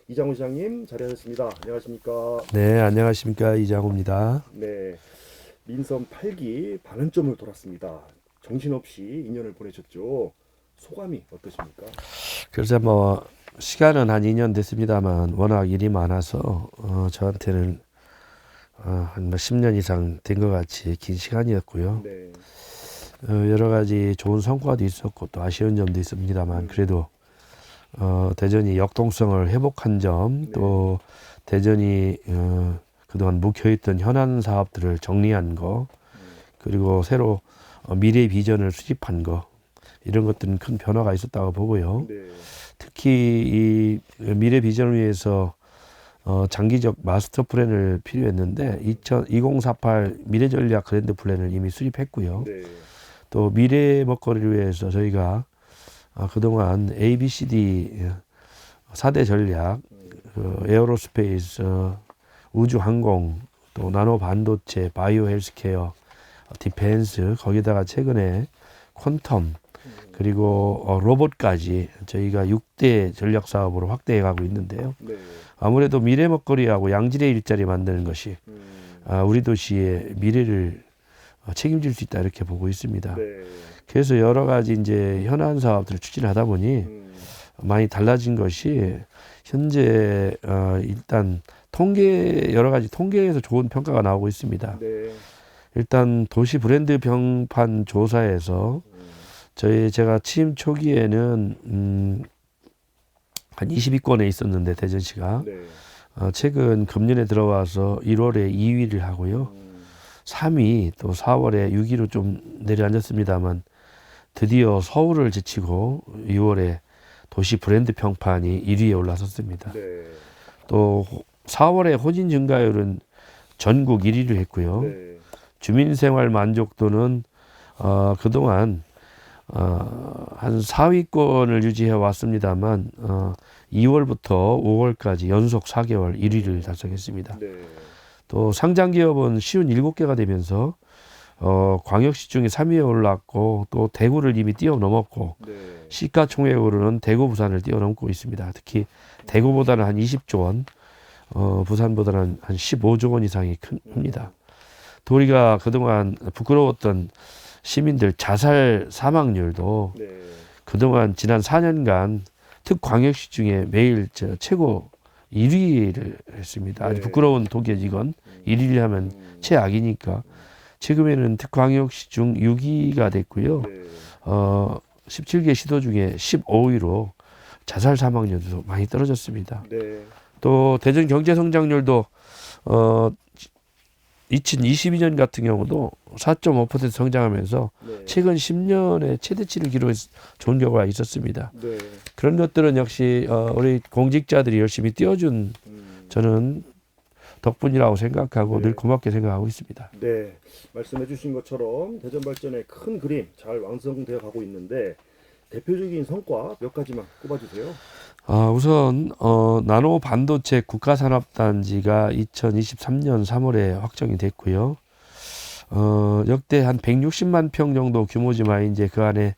이장우 시장님 자리하셨습니다. 안녕하십니까? 네, 안녕하십니까. 이장호입니다. 네, 민선 8기 반환점을 돌았습니다. 정신없이 2년을 보내셨죠. 소감이 어떠십니까? 그래서 시간은 한 2년 됐습니다만 워낙 일이 많아서 저한테는 한 10년 이상 된 것 같이 긴 시간이었고요. 네, 여러 가지 좋은 성과도 있었고 또 아쉬운 점도 있습니다만 그래도 대전이 역동성을 회복한 점, 네, 또 대전이 그동안 묵혀있던 현안 사업들을 정리한 거, 그리고 새로 미래 비전을 수립한 거, 이런 것들은 큰 변화가 있었다고 보고요. 네, 특히 이 미래 비전을 위해서 장기적 마스터 플랜을 필요했는데 2048 미래 전략 그랜드 플랜을 이미 수립했고요. 네, 또 미래 먹거리를 위해서 저희가 그동안 ABCD 4대 전략, 에어로스페이스, 우주항공, 또 나노 반도체, 바이오 헬스케어, 디펜스, 거기다가 최근에 퀀텀, 그리고 로봇까지 저희가 6대 전략 사업으로 확대해 가고 있는데요. 네, 아무래도 미래 먹거리하고 양질의 일자리 만드는 것이 음, 우리 도시의 미래를 책임질 수 있다 이렇게 보고 있습니다. 네, 그래서 여러 가지 이제 현안 사업들을 추진하다 보니 음, 많이 달라진 것이 현재 일단 여러 가지 통계에서 좋은 평가가 나오고 있습니다. 네, 일단 도시 브랜드 평판 조사에서 제가 취임 초기에는 한 20위권에 있었는데 대전시가 네, 최근 금년에 들어와서 1월에 2위를 하고요. 3위 또 4월에 6위로 좀 내려앉았습니다만 드디어 서울을 제치고 6월에 도시 브랜드 평판이 1위에 올라섰습니다. 네, 또 4월에 혼인 증가율은 전국 1위를 했고요. 네, 주민생활 만족도는 그동안 한 4위권을 유지해 왔습니다만 2월부터 5월까지 연속 4개월 1위를 달성했습니다. 네, 또 상장기업은 쉬운 7개가 되면서 광역시 중에 3위에 올랐고 또 대구를 이미 뛰어넘었고 네, 시가총액으로는 대구 부산을 뛰어넘고 있습니다. 특히 대구보다는 한 20조 원, 부산보다는 한 15조 원 이상이 큽니다. 또 우리가 그동안 부끄러웠던 시민들 자살 사망률도 네, 그동안 지난 4년간 특광역시 중에 매일 최고 1위를 했습니다. 아주 네. 부끄러운 독여직원 1위를 하면 최악이니까 지금에는 특광역시 중 6위가 됐고요. 네, 17개 시도 중에 15위로 자살 사망률도 많이 떨어졌습니다. 네, 또 대전 경제 성장률도 2022년 같은 경우도 4.5% 성장하면서 네, 최근 10년의 최대치를 기록한 좋은 결과가 있었습니다. 네, 그런 것들은 역시 우리 공직자들이 열심히 띄워준 저는 덕분이라고 생각하고 네. 늘 고맙게 생각하고 있습니다. 네, 말씀해 주신 것처럼 대전 발전의 큰 그림 잘 완성되어 가고 있는데 대표적인 성과 몇 가지만 꼽아주세요. 우선 나노 반도체 국가산업단지가 2023년 3월에 확정이 됐고요. 역대 한 160만 평 정도 규모지만 이제 그 안에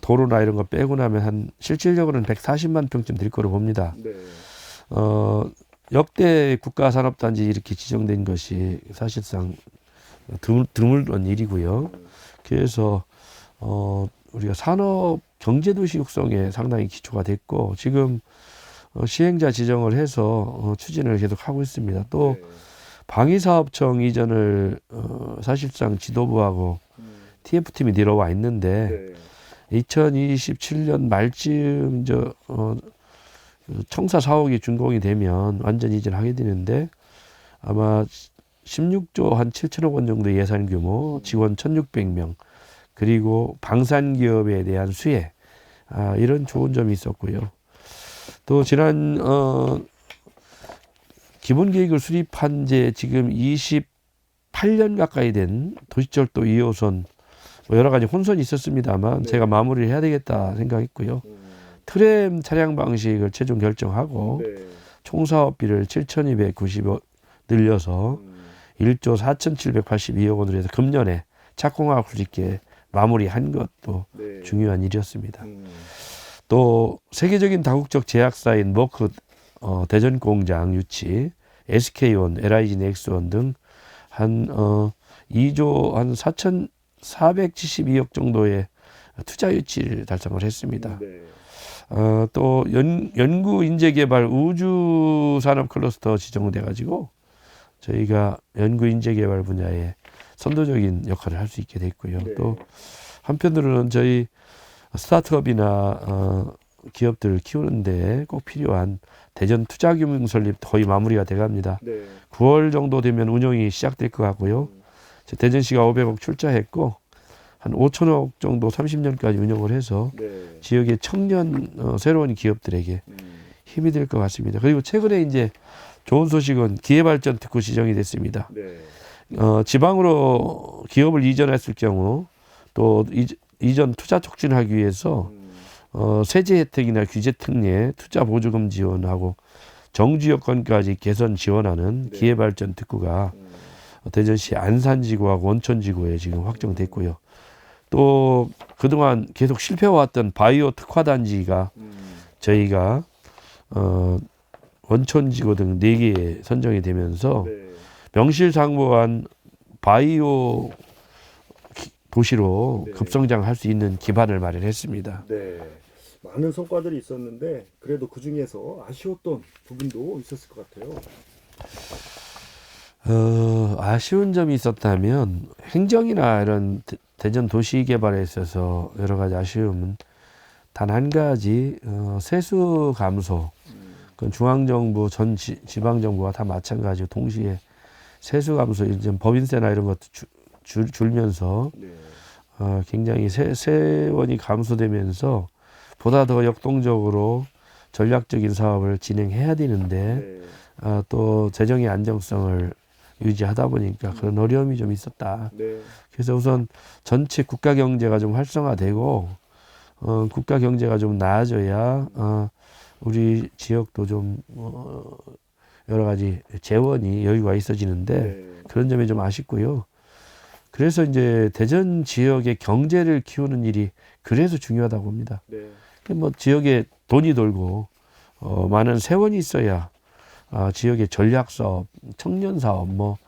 도로나 이런 거 빼고 나면 한 실질적으로는 140만 평쯤 될 거로 봅니다. 네, 역대 국가산업단지 이렇게 지정된 것이 사실상 드물던 일이고요. 그래서 우리가 산업 경제도시 육성에 상당히 기초가 됐고 지금 시행자 지정을 해서 추진을 계속 하고 있습니다. 또 네, 방위사업청 이전을 사실상 지도부하고 TF팀이 내려와 있는데 네, 2027년 말쯤 청사 사옥이 준공이 되면 완전 이전하게 되는데 아마 16조 한 7천억 원 정도 예산 규모, 직원 1,600명, 그리고 방산기업에 대한 수혜, 이런 좋은 점이 있었고요. 또 지난 기본계획을 수립한 지 지금 28년 가까이 된 도시철도 2호선 여러 가지 혼선이 있었습니다만 네. 제가 마무리를 해야 되겠다 생각했고요. 트램 차량 방식을 최종 결정하고 네, 총사업비를 7,290억 늘려서 1조 4,782억 원으로 해서 금년에 착공하고 있게 마무리한 것도 네, 중요한 일이었습니다. 또 세계적인 다국적 제약사인 머크 대전공장 유치, SK온, LIG 넥스원 등 한 2조 한 4,472억 정도의 투자 유치를 달성을 했습니다. 네. 또 연구 인재 개발 우주 산업 클러스터 지정돼 가지고 저희가 연구 인재 개발 분야에 선도적인 역할을 할 수 있게 됐고요. 네. 또 한편으로는 저희 스타트업이나 기업들을 키우는데 꼭 필요한 대전 투자금융 설립 거의 마무리가 돼갑니다. 네. 9월 정도 되면 운영이 시작될 것 같고요. 대전시가 500억 출자했고 한 5천억 정도 30년까지 운영을 해서 네. 지역의 청년 새로운 기업들에게 힘이 될 것 같습니다. 그리고 최근에 이제 좋은 소식은 기회발전 특구 지정이 됐습니다. 네. 지방으로 기업을 이전했을 경우 또 이전 투자 촉진하기 위해서 세제 혜택이나 규제 특례, 투자 보조금 지원하고 정주 여건까지 개선 지원하는 네. 기회발전 특구가 대전시 안산지구하고 원천지구에 지금 확정됐고요. 또 그동안 계속 실패해왔던 바이오 특화단지가 저희가 원천지구 등 4개에 선정이 되면서 네. 명실상부한 바이오 도시로 네. 급성장할 수 있는 기반을 마련했습니다. 네. 많은 성과들이 있었는데 그래도 그 중에서 아쉬웠던 부분도 있었을 것 같아요. 아쉬운 점이 있었다면 행정이나 이런 대전 도시 개발에 있어서 여러 가지 아쉬움은 단 한 가지 세수 감소. 그건 중앙정부 전 지방정부와 다 마찬가지로 동시에 세수 감소, 이제 법인세나 이런 것도 줄면서 네. 굉장히 세원이 감소되면서 보다 더 역동적으로 전략적인 사업을 진행해야 되는데 네. 또 재정의 안정성을 유지하다 보니까 그런 어려움이 좀 있었다. 네. 그래서 우선 전체 국가 경제가 좀 활성화되고 국가 경제가 좀 나아져야 우리 지역도 좀 여러 가지 재원이 여유가 있어지는데 네. 그런 점이 좀 아쉽고요. 그래서 이제 대전 지역의 경제를 키우는 일이 그래서 중요하다고 봅니다. 네. 뭐 지역에 돈이 돌고 많은 세원이 있어야 지역의 전략 사업, 청년 사업, 뭐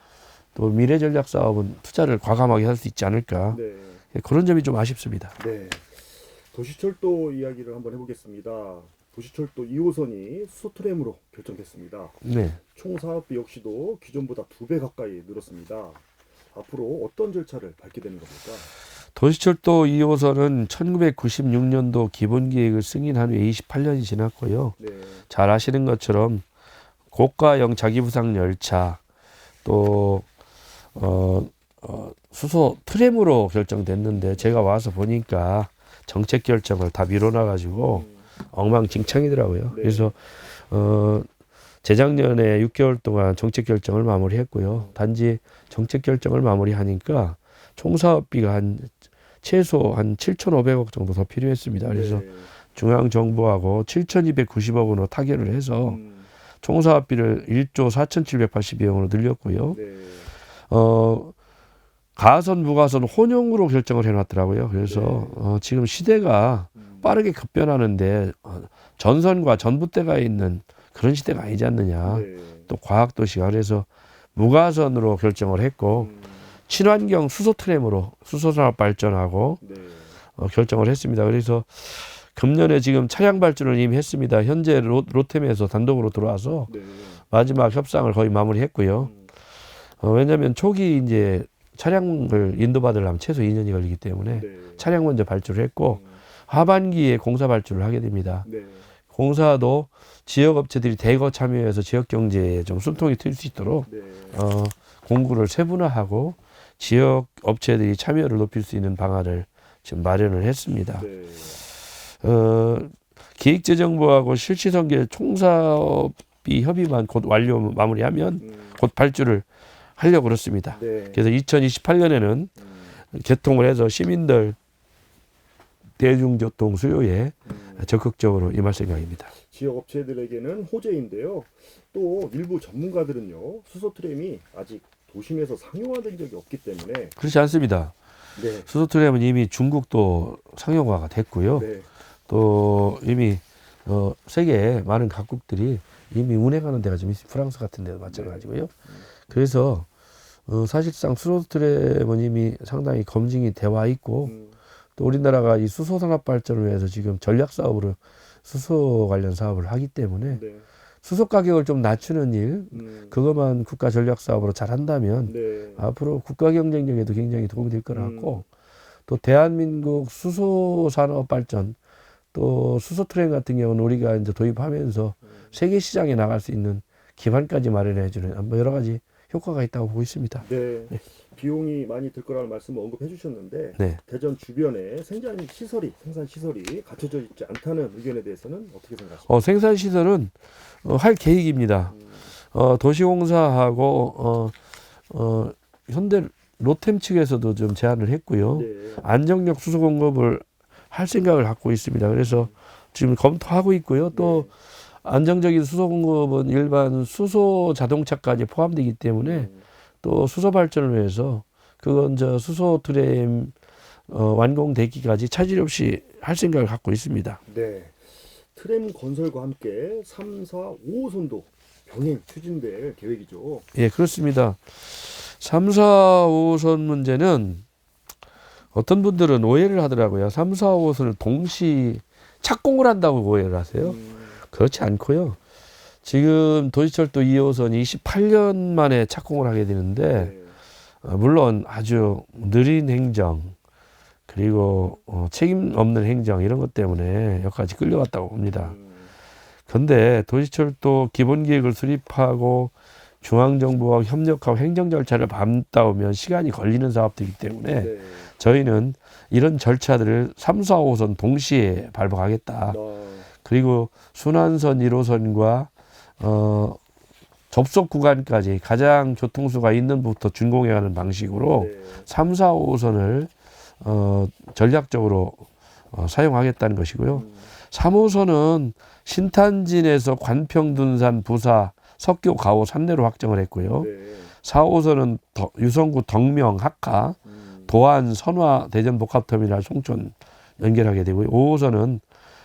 또 미래 전략 사업은 투자를 과감하게 할 수 있지 않을까. 네. 그런 점이 좀 아쉽습니다. 네. 도시철도 이야기를 한번 해보겠습니다. 도시철도 2호선이 수소트램으로 결정됐습니다. 네. 총 사업비 역시도 기존보다 2배 가까이 늘었습니다. 앞으로 어떤 절차를 밟게 되는 겁니까? 도시철도 2호선은 1996년도 기본계획을 승인한 후에 28년이 지났고요. 네. 잘 아시는 것처럼 고가형 자기부상 열차 또 수소 트램으로 결정됐는데 제가 와서 보니까 정책 결정을 다 미뤄놔가지고 엉망진창이더라고요. 네. 그래서 재작년에 6개월 동안 정책 결정을 마무리했고요. 단지 정책 결정을 마무리하니까 총 사업비가 최소 한 7,500억 정도 더 필요했습니다. 그래서 네. 중앙 정부하고 7,290억 원으로 타결을 해서 총 사업비를 1조 4,782억으로 늘렸고요. 네. 가선, 무가선 혼용으로 결정을 해놨더라고요. 그래서 지금 시대가 빠르게 급변하는데 전선과 전봇대가 있는 그런 시대가 아니지 않느냐. 네. 또 과학도시가 그래서 무가선으로 결정을 했고 친환경 수소 트램으로 수소산업 발전하고 네. 결정을 했습니다. 그래서 금년에 지금 차량 발주를 이미 했습니다. 현재 로템에서 단독으로 들어와서 네. 마지막 협상을 거의 마무리했고요. 왜냐하면 초기 이제 차량을 인도받으려면 최소 2년이 걸리기 때문에 네. 차량 먼저 발주를 했고 하반기에 공사 발주를 하게 됩니다. 네. 공사도 지역 업체들이 대거 참여해서 지역 경제에 좀 숨통이 트일 수 있도록 네. 공구를 세분화하고 지역 업체들이 참여를 높일 수 있는 방안을 지금 마련을 했습니다. 네. 기획재정부하고 실시설계 총사업비 협의만 곧 마무리하면 곧 발주를 하려고 그렇습니다. 네. 그래서 2028년에는 개통을 해서 시민들 대중교통 수요에 적극적으로 임할 생각입니다. 지역 업체들에게는 호재인데요. 또 일부 전문가들은요. 수소 트램이 아직 도심에서 상용화된 적이 없기 때문에 그렇지 않습니다. 네. 수소트램은 이미 중국도 상용화가 됐고요. 네. 또 이미 세계의 많은 각국들이 이미 운행하는 데가 좀 있어요. 프랑스 같은 데도 마찬가지고요. 그래서 사실상 수소트램은 이미 상당히 검증이 되어 있고 또 우리나라가 이 수소 산업 발전을 위해서 지금 전략 사업으로 수소 관련 사업을 하기 때문에 네. 수소 가격을 좀 낮추는 일, 그것만 국가 전략 사업으로 잘 한다면 네. 앞으로 국가 경쟁력에도 굉장히 도움이 될 것 같고 또 대한민국 수소 산업 발전 또 수소 트램 같은 경우는 우리가 이제 도입하면서 세계 시장에 나갈 수 있는 기반까지 마련해주는 뭐 여러 가지 효과가 있다고 보고 있습니다. 네. 비용이 많이 들 거라는 말씀을 언급해 주셨는데 네. 대전 주변에 생산 시설이 갖춰져 있지 않다는 의견에 대해서는 어떻게 생각하십니까? 생산 시설은 할 계획입니다. 도시공사하고 현대 로템 측에서도 좀 제안을 했고요. 네. 안정력 수소 공급을 할 생각을 갖고 있습니다. 그래서 지금 검토하고 있고요. 또 안정적인 수소 공급은 일반 수소 자동차까지 포함되기 때문에 또 수소 발전을 위해서 그건 저 수소 트램 완공되기까지 차질 없이 할 생각을 갖고 있습니다. 네. 트램 건설과 함께 3, 4, 5호선도 병행 추진될 계획이죠. 예, 그렇습니다. 3, 4, 5호선 문제는 어떤 분들은 오해를 하더라고요. 3, 4, 5호선을 동시 착공을 한다고 오해를 하세요. 그렇지 않고요. 지금 도시철도 2호선이 28년 만에 착공을 하게 되는데 물론 아주 느린 행정 그리고 책임 없는 행정 이런 것 때문에 여기까지 끌려왔다고 봅니다. 그런데 도시철도 기본계획을 수립하고 중앙정부와 협력하고 행정 절차를 밟다 오면 시간이 걸리는 사업들이기 때문에 저희는 이런 절차들을 3, 4, 5호선 동시에 밟아가겠다. 그리고 순환선 1호선과 접속 구간까지 가장 교통수가 있는 부터 준공해가는 방식으로 3, 4, 5호선을 전략적으로 사용하겠다는 것이고요. 3호선은 신탄진에서 관평, 둔산, 부사, 석교, 가오, 산내로 확정을 했고요. 4호선은 유성구, 덕명, 학하, 도안, 선화, 대전 복합터미널, 송촌 연결하게 되고요. 5호선은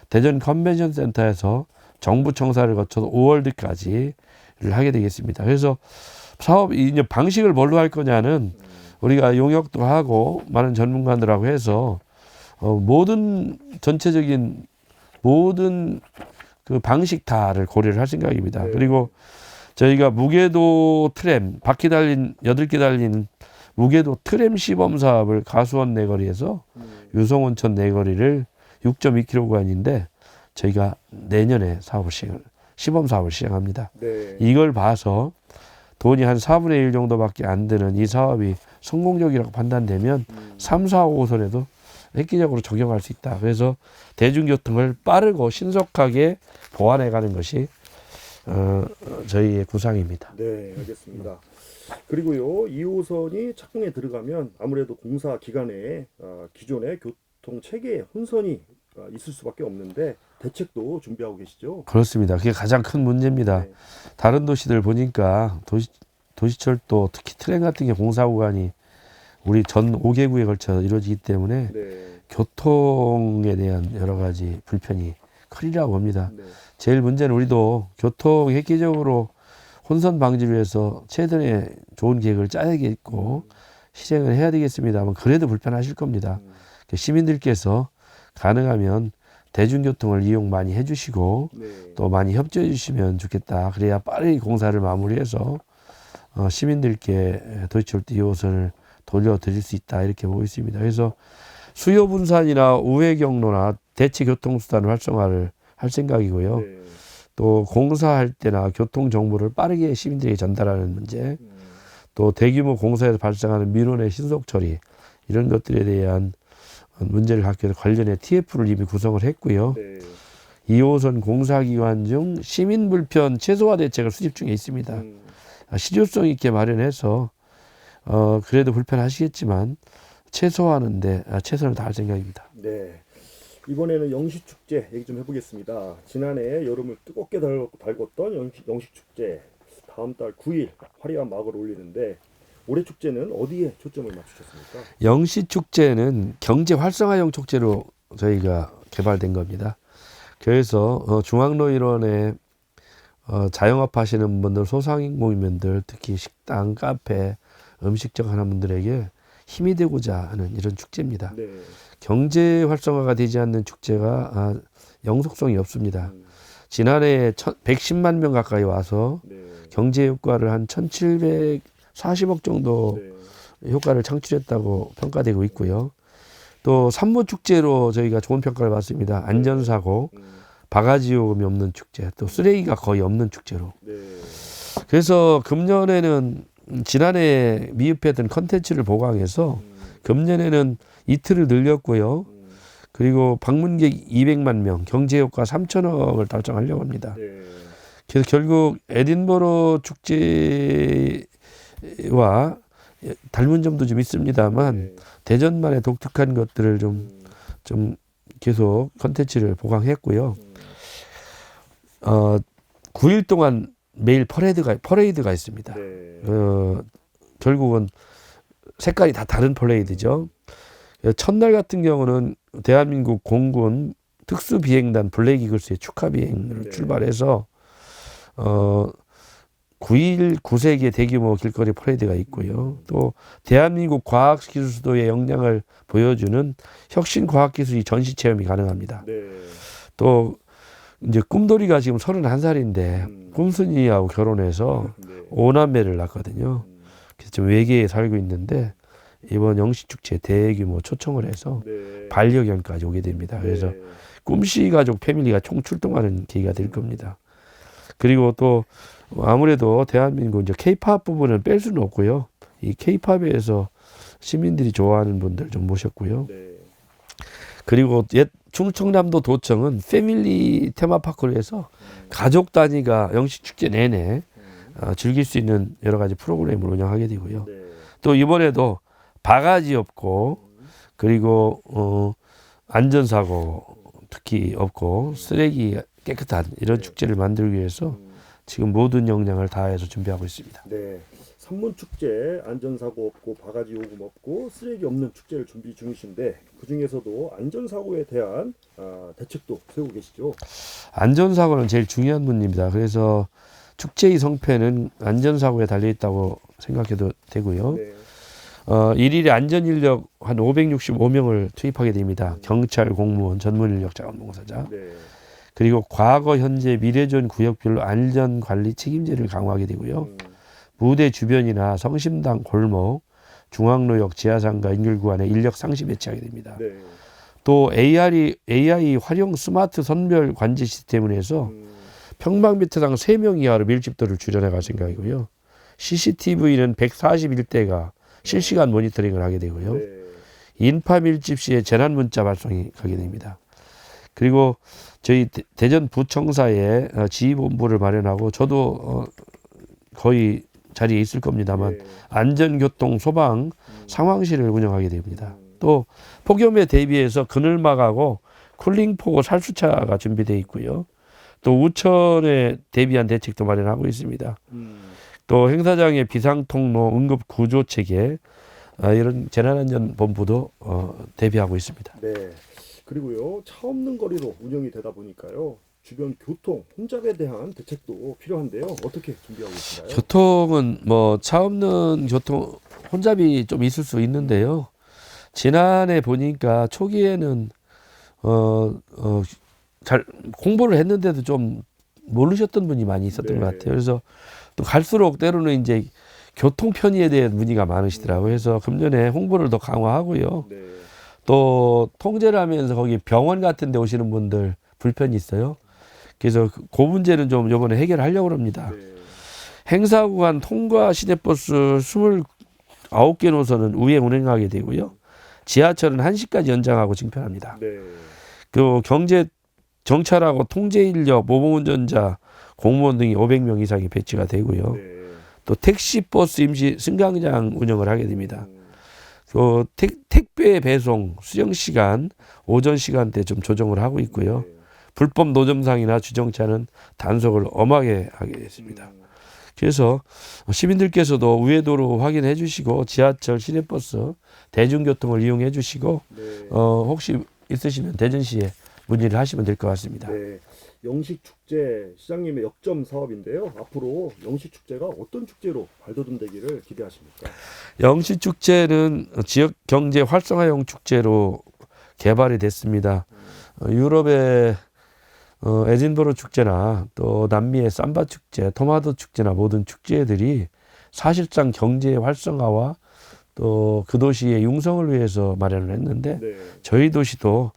대전 컨벤션센터에서 정부 청사를 거쳐서 5월드까지를 하게 되겠습니다. 그래서 사업 이제 방식을 뭘로 할 거냐는 우리가 용역도 하고 많은 전문가들하고 해서 모든 전체적인 모든 그 방식 다를 고려를 할 생각입니다. 그리고 저희가 무궤도 트램, 바퀴 달린 8개 달린 무궤도 트램 시범 사업을 가수원 내거리에서 유성온천 내거리를 6.2km 구간인데 저희가 내년에 시범 사업을 시행합니다. 이걸 봐서 돈이 한 4분의 1 정도밖에 안 되는 이 사업이 성공적이라고 판단되면 3, 4, 5호선에도 획기적으로 적용할 수 있다. 그래서 대중교통을 빠르고 신속하게 보완해가는 것이 저희의 구상입니다. 네, 알겠습니다. 그리고요, 2호선이 착공에 들어가면 아무래도 공사 기간에 기존의 교통 체계 혼선이 있을 수밖에 없는데 대책도 준비하고 계시죠? 그렇습니다. 그게 가장 큰 문제입니다. 다른 도시들 보니까 도시철도 특히 트램 같은 게 공사 구간이 우리 전 5개구에 걸쳐 이루어지기 때문에 교통에 대한 여러 가지 불편이 크리라고 봅니다. 제일 문제는 우리도 교통 획기적으로 혼선 방지를 위해서 최대의 좋은 계획을 짜야겠고 실행을 해야 되겠습니다만 그래도 불편하실 겁니다. 시민들께서 가능하면 대중교통을 이용 많이 해주시고 또 많이 협조해 주시면 좋겠다. 그래야 빠르게 공사를 마무리해서 시민들께 도시철도 2호선을 돌려드릴 수 있다 이렇게 보고 있습니다. 그래서 수요 분산이나 우회 경로나 대체 교통수단 활성화를 할 생각이고요. 또 공사할 때나 교통 정보를 빠르게 시민들에게 전달하는 문제, 또 대규모 공사에서 발생하는 민원의 신속 처리 이런 것들에 대한 문제를 갖기 위해서 관련해 TF를 이미 구성을 했고요. 2호선 공사 기간 중 시민 불편 최소화 대책을 수집 중에 있습니다. 실효성 있게 마련해서 그래도 불편하시겠지만 최소화하는데 최선을 다할 생각입니다. 네. 이번에는 영시축제 얘기 좀 해보겠습니다. 지난해 여름을 뜨겁게 달궜던 영시축제 다음 달 9일 화려한 막을 올리는데 올해 축제는 어디에 초점을 맞추셨습니까? 영시축제는 경제 활성화형 축제로 저희가 개발된 겁니다. 그래서 중앙로 일원에 자영업 하시는 분들, 소상인공인분들, 특히 식당, 카페, 음식점 하는 분들에게 힘이 되고자 하는 이런 축제입니다. 네. 경제 활성화가 되지 않는 축제가 영속성이 없습니다. 지난해 110만 명 가까이 와서 네. 경제 효과를 한 1,740억 정도 네. 효과를 창출했다고 평가되고 있고요. 또 산모축제로 저희가 좋은 평가를 받습니다. 안전사고, 바가지 요금이 없는 축제, 또 쓰레기가 거의 없는 축제로. 네. 그래서 금년에는 지난해 미흡했던 컨텐츠를 보강해서 금년에는 이틀을 늘렸고요. 그리고 방문객 200만 명, 경제효과 3천억을 달성하려고 합니다. 네. 그래서 결국 에딘버러 축제와 닮은 점도 좀 있습니다만 네. 대전만의 독특한 것들을 좀 계속 컨텐츠를 보강했고요. 9일 동안 매일 퍼레이드가 있습니다. 네. 결국은 색깔이 다 다른 퍼레이드죠. 첫날 같은 경우는 대한민국 공군 특수비행단 블랙이글스의 축하 비행을 네. 출발해서 9일 9세기의 대규모 길거리 퍼레이드가 있고요. 또 대한민국 과학기술 수도의 역량을 보여주는 혁신 과학기술이 전시 체험이 가능합니다. 네. 또 이제 꿈돌이가 지금 31살인데 꿈순이하고 결혼해서 네. 5남매를 낳거든요. 그래서 지금 외계에 살고 있는데 이번 영시축제에 대규모 초청을 해서 네. 반려견까지 오게 됩니다. 그래서 네. 꿈씨 가족 패밀리가 총 출동하는 계기가 될 겁니다. 그리고 또 아무래도 대한민국 이제 K-팝 부분은 뺄 수는 없고요. 이 K-팝에서 시민들이 좋아하는 분들 좀 모셨고요. 네. 그리고 옛 충청남도 도청은 패밀리 테마파크로 해서 가족 단위가 영시축제 내내 즐길 수 있는 여러 가지 프로그램을 운영하게 되고요. 네. 또 이번에도 바가지 없고 그리고 안전사고 특히 없고 쓰레기 깨끗한 이런 축제를 만들기 위해서 지금 모든 역량을 다해서 준비하고 있습니다. 네. 산문축제 안전사고 없고 바가지 요금 없고 쓰레기 없는 축제를 준비 중이신데 그 중에서도 안전사고에 대한 대책도 세우고 계시죠? 안전사고는 제일 중요한 문제입니다. 그래서 축제의 성패는 안전사고에 달려있다고 생각해도 되고요. 네. 일일에 안전인력 한 565명을 투입하게 됩니다. 경찰, 공무원, 전문인력, 자원봉사자. 네. 그리고 과거, 현재, 미래전 구역별로 안전관리 책임제를 강화하게 되고요. 무대 주변이나 성심당, 골목, 중앙로역, 지하상가, 인결구간에 인력 상시 배치하게 됩니다. 네. 또 AI 활용 스마트 선별 관제 시스템을 해서 평방미터당 3명 이하로 밀집도를 줄여나갈 생각이고요. CCTV는 141대가 실시간 모니터링을 하게 되고요. 네. 인파 밀집 시에 재난 문자 발송이 가게 됩니다. 그리고 저희 대전 부청사에 지휘본부를 마련하고 저도 거의 자리에 있을 겁니다만 네. 안전교통 소방 상황실을 운영하게 됩니다. 또 폭염에 대비해서 그늘막하고 쿨링포고 살수차가 준비되어 있고요. 또 우천에 대비한 대책도 마련하고 있습니다. 또 행사장의 비상통로 응급구조체계 이런 재난안전본부도 대비하고 있습니다. 네. 그리고요 차 없는 거리로 운영이 되다 보니까요 주변 교통 혼잡에 대한 대책도 필요한데요. 어떻게 준비하고 계신가요? 교통은 뭐 차 없는 교통 혼잡이 좀 있을 수 있는데요. 지난해 보니까 초기에는 잘 공부를 했는데도 좀 모르셨던 분이 많이 있었던 네. 것 같아요. 그래서 또 갈수록 때로는 이제 교통 편의에 대한 문의가 많으시더라고요. 그래서 금년에 홍보를 더 강화하고요. 네. 또 통제를 하면서 거기 병원 같은 데 오시는 분들 불편이 있어요. 그래서 그 문제는 좀 이번에 해결하려고 합니다. 네. 행사 구간 통과 시내버스 29개 노선은 우회 운행하게 되고요. 지하철은 1시까지 연장하고 증편합니다. 네. 그 경제 정찰하고 통제 인력, 모범운전자, 공무원 등이 500명 이상이 배치가 되고요. 네. 또 택시, 버스 임시 승강장 운영을 하게 됩니다. 그 택배 배송 수령 시간 오전 시간대 좀 조정을 하고 있고요. 네. 불법 노점상이나 주정차는 단속을 엄하게 하게 됐습니다. 그래서 시민들께서도 우회도로 확인해 주시고 지하철, 시내버스, 대중교통을 이용해 주시고 네. 혹시 있으시면 대전시에 문의를 하시면 될 것 같습니다. 네, 영식축제 시장님의 역점 사업인데요. 앞으로 영식축제가 어떤 축제로 발돋움되기를 기대하십니까? 영시축제는 지역 경제 활성화용 축제로 개발이 됐습니다. 유럽의 에딘버러 축제나 또 남미의 삼바 축제, 토마토 축제나 모든 축제들이 사실상 경제의 활성화와 또 그 도시의 융성을 위해서 마련을 했는데 네, 저희 도시도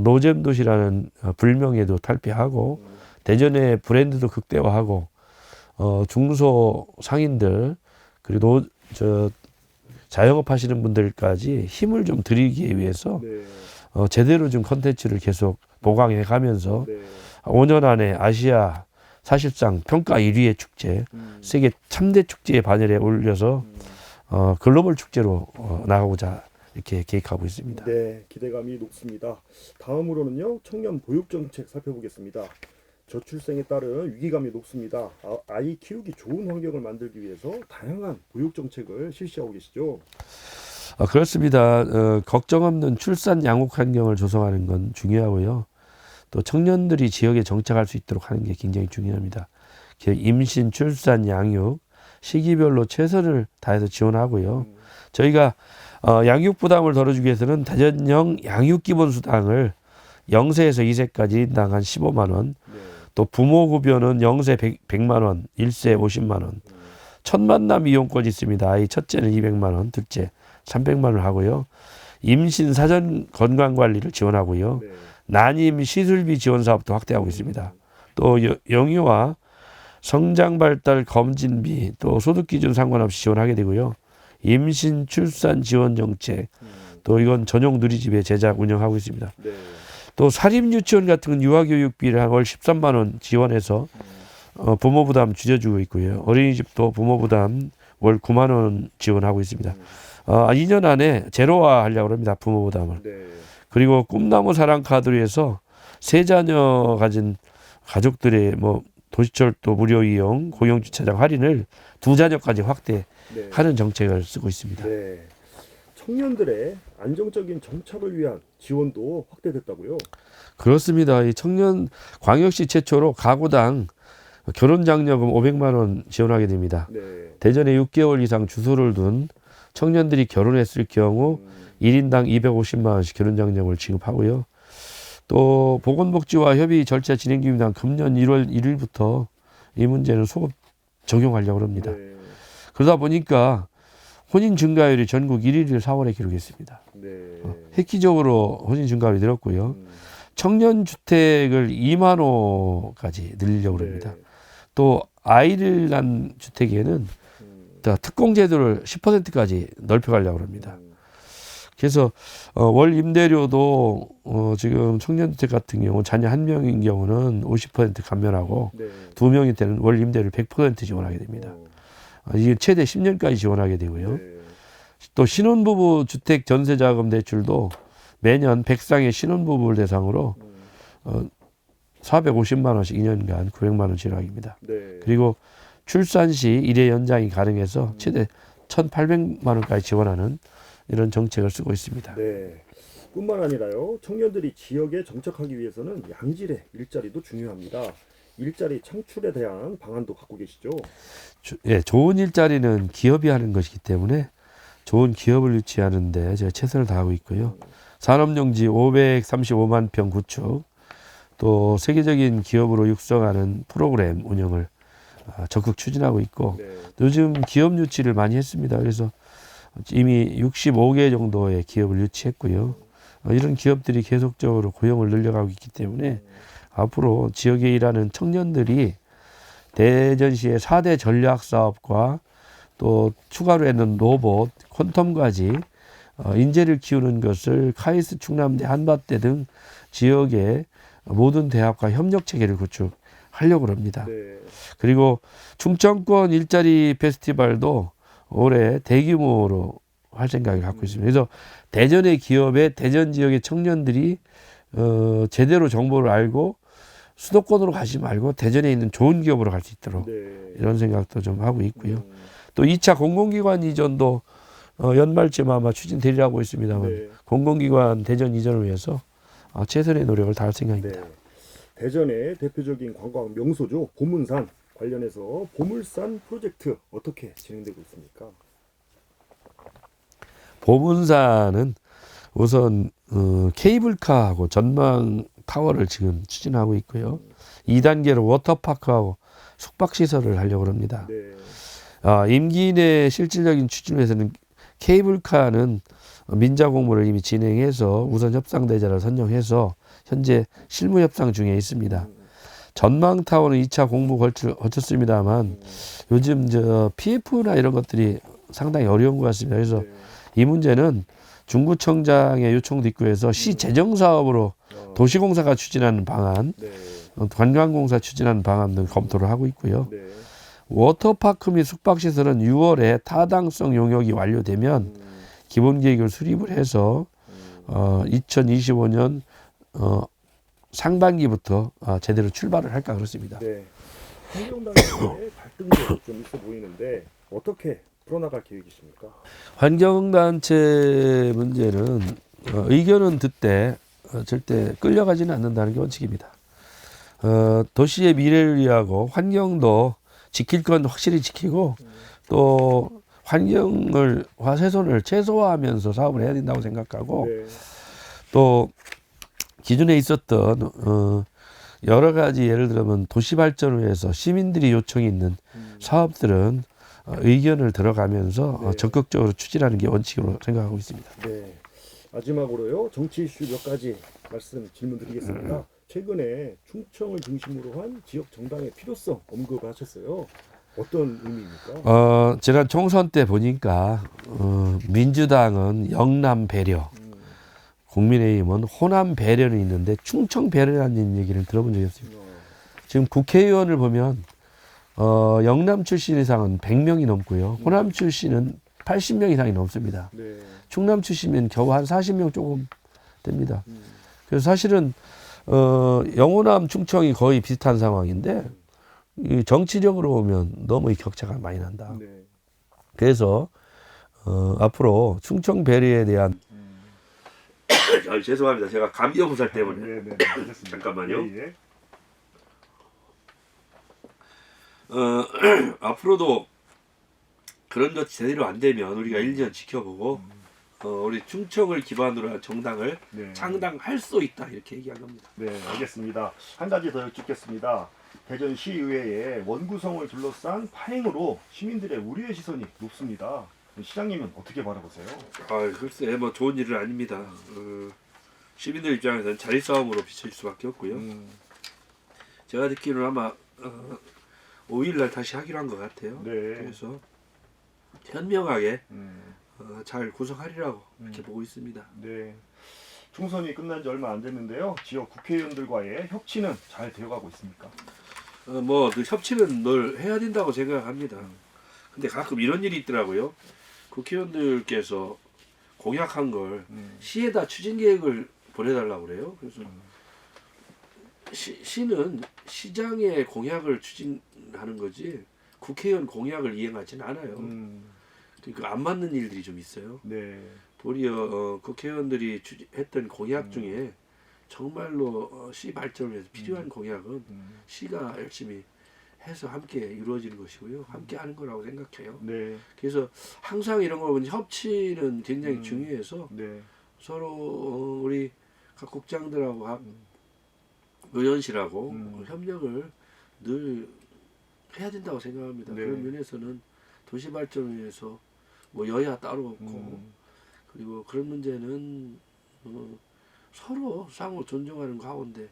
노잼 도시라는 불명예도 탈피하고 대전의 브랜드도 극대화하고 중소 상인들 그리고 자영업 하시는 분들까지 힘을 좀 드리기 위해서 네, 제대로 좀 컨텐츠를 계속 보강해 가면서 네, 5년 안에 아시아 사실상 평가 1위의 축제, 세계 3대 축제의 반열에 올려서 글로벌 축제로 나가고자 이렇게 계획하고 있습니다. 네, 기대감이 높습니다. 다음으로는요, 청년 보육 정책 살펴보겠습니다. 저출생에 따른 위기감이 높습니다. 아이 키우기 좋은 환경을 만들기 위해서 다양한 보육 정책을 실시하고 계시죠. 그렇습니다. 걱정 없는 출산 양육 환경을 조성하는 건 중요하고요. 또 청년들이 지역에 정착할 수 있도록 하는 게 굉장히 중요합니다. 임신, 출산, 양육 시기별로 최선을 다해서 지원하고요. 저희가 양육 부담을 덜어주기 위해서는 대전형 양육기본수당을 0세에서 2세까지 인당 한 15만 원, 네, 또 부모급여는 0세 100만 원, 1세 50만 원, 첫 만남 이용권이 있습니다. 아이 첫째는 200만 원, 둘째 300만 원 하고요. 임신 사전 건강관리를 지원하고요. 네, 난임 시술비 지원 사업도 확대하고 있습니다. 또 영유아 성장 발달 검진비 또 소득 기준 상관없이 지원하게 되고요. 임신 출산 지원 정책 또 이건 전용 누리집에 제작 운영하고 있습니다. 네, 또 사립 유치원 같은 건 유아교육비를 한 월 13만 원 지원해서 부모 부담 줄여주고 있고요. 어린이집도 부모 부담 월 9만 원 지원하고 있습니다. 2년 안에 제로화 하려고 합니다. 부모 부담을. 네, 그리고 꿈나무 사랑 카드로 해서 세 자녀 가진 가족들의 도시철도 무료 이용, 공영 주차장 할인을 2자녀까지 확대하는 네, 정책을 쓰고 있습니다. 네. 청년들의 안정적인 정착을 위한 지원도 확대됐다고요. 그렇습니다. 이 청년 광역시 최초로 가구당 결혼장려금 500만 원 지원하게 됩니다. 네, 대전에 6개월 이상 주소를 둔 청년들이 결혼했을 경우 1인당 250만 원씩 결혼장려금을 지급하고요. 또 보건복지와 협의 절차 진행 중입니다. 금년 1월 1일부터 이 문제는 소급 적용하려고 합니다. 네, 그러다 보니까 혼인 증가율이 전국 1위를 4월에 기록했습니다. 네, 획기적으로 혼인 증가율이 늘었고요. 청년 주택을 2만 호까지 늘리려고 합니다. 네, 또 아이를 낳은 주택에는 특공 제도를 10%까지 넓혀가려고 합니다. 그래서 월 임대료도 지금 청년주택 같은 경우 자녀 한 명인 경우는 50% 감면하고 네, 2명일 때는 월 임대료를 100% 지원하게 됩니다. 이게 최대 10년까지 지원하게 되고요. 네, 또 신혼부부 주택 전세자금 대출도 매년 100쌍의 신혼부부를 대상으로 450만 원씩 2년간 900만 원 지원합니다. 네, 그리고 출산 시 일회 연장이 가능해서 최대 1,800만 원까지 지원하는 이런 정책을 쓰고 있습니다. 네. 뿐만 아니라요, 청년들이 지역에 정착하기 위해서는 양질의 일자리도 중요합니다. 일자리 창출에 대한 방안도 갖고 계시죠? 좋은 일자리는 기업이 하는 것이기 때문에 좋은 기업을 유치하는데 제가 최선을 다하고 있고요. 산업용지 535만 평 구축, 또 세계적인 기업으로 육성하는 프로그램 운영을 적극 추진하고 있고, 네, 요즘 기업 유치를 많이 했습니다. 그래서 이미 65개 정도의 기업을 유치했고요. 이런 기업들이 계속적으로 고용을 늘려가고 있기 때문에 앞으로 지역에 일하는 청년들이 대전시의 4대 전략사업과 또 추가로 했는 로봇, 퀀텀까지 인재를 키우는 것을 카이스트 충남대, 한밭대 등 지역의 모든 대학과 협력 체계를 구축하려고 합니다. 네, 그리고 충청권 일자리 페스티벌도 올해 대규모로 할 생각을 갖고 있습니다. 그래서 대전의 기업에 대전 지역의 청년들이 제대로 정보를 알고 수도권으로 가지 말고 대전에 있는 좋은 기업으로 갈 수 있도록 네. 이런 생각도 좀 하고 있고요. 또 2차 공공기관 이전도 연말쯤 아마 추진되리라고 있습니다만 네. 공공기관 대전 이전을 위해서 최선의 노력을 다할 생각입니다. 네. 대전의 대표적인 관광 명소죠. 보문산 관련해서 보물산 프로젝트 어떻게 진행되고 있습니까? 보문산은 우선 케이블카하고 전망 타워를 지금 추진하고 있고요. 2단계로 워터파크하고 숙박시설을 하려고 합니다. 네. 임기 내 실질적인 추진을 위해서는 케이블카는 민자 공모를 이미 진행해서 우선 협상대자를 선정해서 현재 실무 협상 중에 있습니다. 전망 타워는 2차 공모 거쳤습니다만 요즘 PF나 이런 것들이 상당히 어려운 것 같습니다. 그래서 네. 이 문제는 중구청장의 요청도 있고 해서 시 재정 사업으로 도시공사가 추진하는 방안, 네. 관광공사 추진하는 방안 등 검토를 하고 있고요. 네. 워터파크 및 숙박시설은 6월에 타당성 용역이 완료되면 기본 계획을 수립을 해서 2025년 상반기부터 제대로 출발을 할까 그렇습니다. 네. 환경단체의 갈등도 좀 있어 보이는데 어떻게 풀어나갈 계획이십니까? 환경단체 문제는 의견은 듣되 절대 끌려가지는 않는다는 게 원칙입니다. 도시의 미래를 위하고 환경도 지킬 건 확실히 지키고 또 환경을 화훼손을 최소화하면서 사업을 해야 된다고 생각하고 네. 또 기존에 있었던 여러 가지 예를 들면 도시 발전을 위해서 시민들이 요청이 있는 사업들은 의견을 들어가면서 네. 적극적으로 추진하는 게 원칙으로 생각하고 있습니다. 네. 마지막으로요. 정치 이슈 몇 가지 질문 드리겠습니다. 최근에 충청을 중심으로 한 지역 정당의 필요성 언급하셨어요. 어떤 의미입니까? 지난 총선 때 보니까 민주당은 영남 배려, 국민의힘은 호남 배려는 있는데 충청 배려라는 얘기를 들어본 적이 없습니다. 지금 국회의원을 보면 영남 출신 이상은 100명이 넘고요. 호남 출신은 80명 이상이 넘습니다. 네. 충남 출신은 겨우 한 40명 조금 됩니다. 그래서 사실은 영호남 충청이 거의 비슷한 상황인데 이 정치적으로 보면 너무 이 격차가 많이 난다. 네. 그래서 앞으로 충청 배려에 대한 죄송합니다. 제가 감기 영살 때문에. 네, 네, 알겠습니다. 잠깐만요. 예, 예. 앞으로도 그런 것 제대로 안 되면 우리가 1년 지켜보고 우리 충청을 기반으로 한 정당을 네. 창당할 수 있다 이렇게 얘기한 겁니다. 네, 알겠습니다. 한 가지 더 여쭙겠습니다. 대전시의회의 원구성을 둘러싼 파행으로 시민들의 우려의 시선이 높습니다. 시장님은 어떻게 바라보세요? 글쎄 뭐 좋은 일은 아닙니다. 시민들 입장에서는 자리 싸움으로 비칠 수밖에 없고요. 제가 듣기로는 아마 5일날 다시 하기로 한 것 같아요. 네. 그래서 현명하게 잘 구성하리라고 이렇게 보고 있습니다. 네. 총선이 끝난 지 얼마 안 됐는데요. 지역 국회의원들과의 협치는 잘 되어가고 있습니까? 그 협치는 늘 해야 된다고 생각합니다. 근데 가끔 이런 일이 있더라고요. 국회의원들께서 공약한 걸 시에다 추진 계획을 보내달라고 그래요. 그래서 시는 시장의 공약을 추진하는 거지 국회의원 공약을 이행하지는 않아요. 그러니까 안 맞는 일들이 좀 있어요. 네. 도리어 국회의원들이 했던 공약 중에 정말로 시 발전을 위해서 필요한 공약은 시가 열심히 해서 함께 이루어지는 것이고요. 함께 하는 거라고 생각해요. 네. 그래서 항상 이런 거 보면 협치는 굉장히 중요해서 네. 서로 우리 각 국장들하고 각 의원실하고 협력을 늘 해야 된다고 생각합니다. 네. 그런 면에서는 도시 발전을 위해서 뭐 여야 따로 없고 그리고 그런 문제는 서로 상호 존중하는 가운데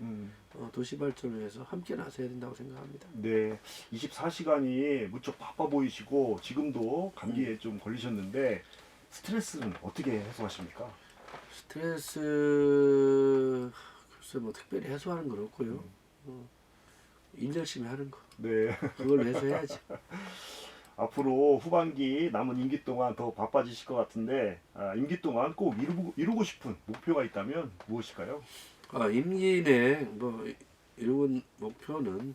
도시 발전을 위해서 함께 나서야 된다고 생각합니다. 네. 24시간이 무척 바빠 보이시고 지금도 감기에 좀 걸리셨는데 스트레스는 어떻게 해소하십니까? 스트레스 글쎄 뭐 특별히 해소하는 건 없고요. 일 열심히 하는 거. 네. 그걸로 해소해야지. 앞으로 후반기 남은 임기 동안 더 바빠지실 것 같은데 임기 동안 꼭 이루고 싶은 목표가 있다면 무엇일까요? 임기 내 뭐 이룬 목표는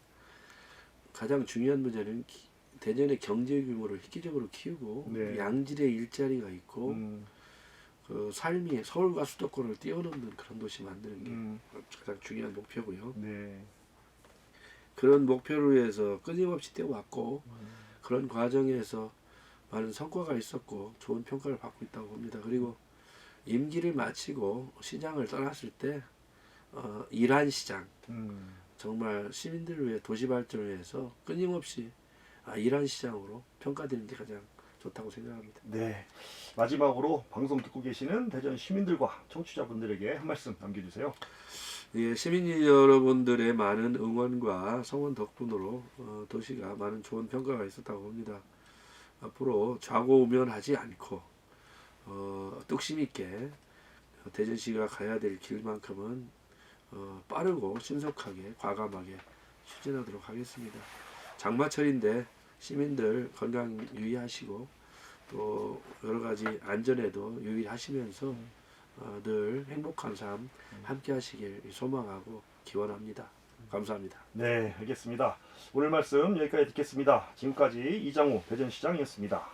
가장 중요한 문제는 대전의 경제 규모를 획기적으로 키우고 네. 양질의 일자리가 있고 그 삶이 서울과 수도권을 뛰어넘는 그런 도시 만드는 게 가장 중요한 목표고요. 네. 그런 목표를 위해서 끊임없이 뛰어왔고 그런 과정에서 많은 성과가 있었고 좋은 평가를 받고 있다고 봅니다. 그리고 임기를 마치고 시장을 떠났을 때 일한 시장, 정말 시민들을 위해 도시 발전을 위해서 끊임없이 일한 시장으로 평가되는 게 가장 좋다고 생각합니다. 네. 마지막으로 방송 듣고 계시는 대전 시민들과 청취자분들에게 한 말씀 남겨주세요. 예, 시민 여러분들의 많은 응원과 성원 덕분으로 도시가 많은 좋은 평가가 있었다고 봅니다. 앞으로 좌고우면하지 않고 뚝심 있게 대전시가 가야 될 길만큼은 빠르고 신속하게 과감하게 추진하도록 하겠습니다. 장마철인데 시민들 건강 유의하시고 또 여러 가지 안전에도 유의하시면서 늘 행복한 삶 함께 하시길 소망하고 기원합니다. 감사합니다. 네, 알겠습니다. 오늘 말씀 여기까지 듣겠습니다. 지금까지 이장우 대전시장이었습니다.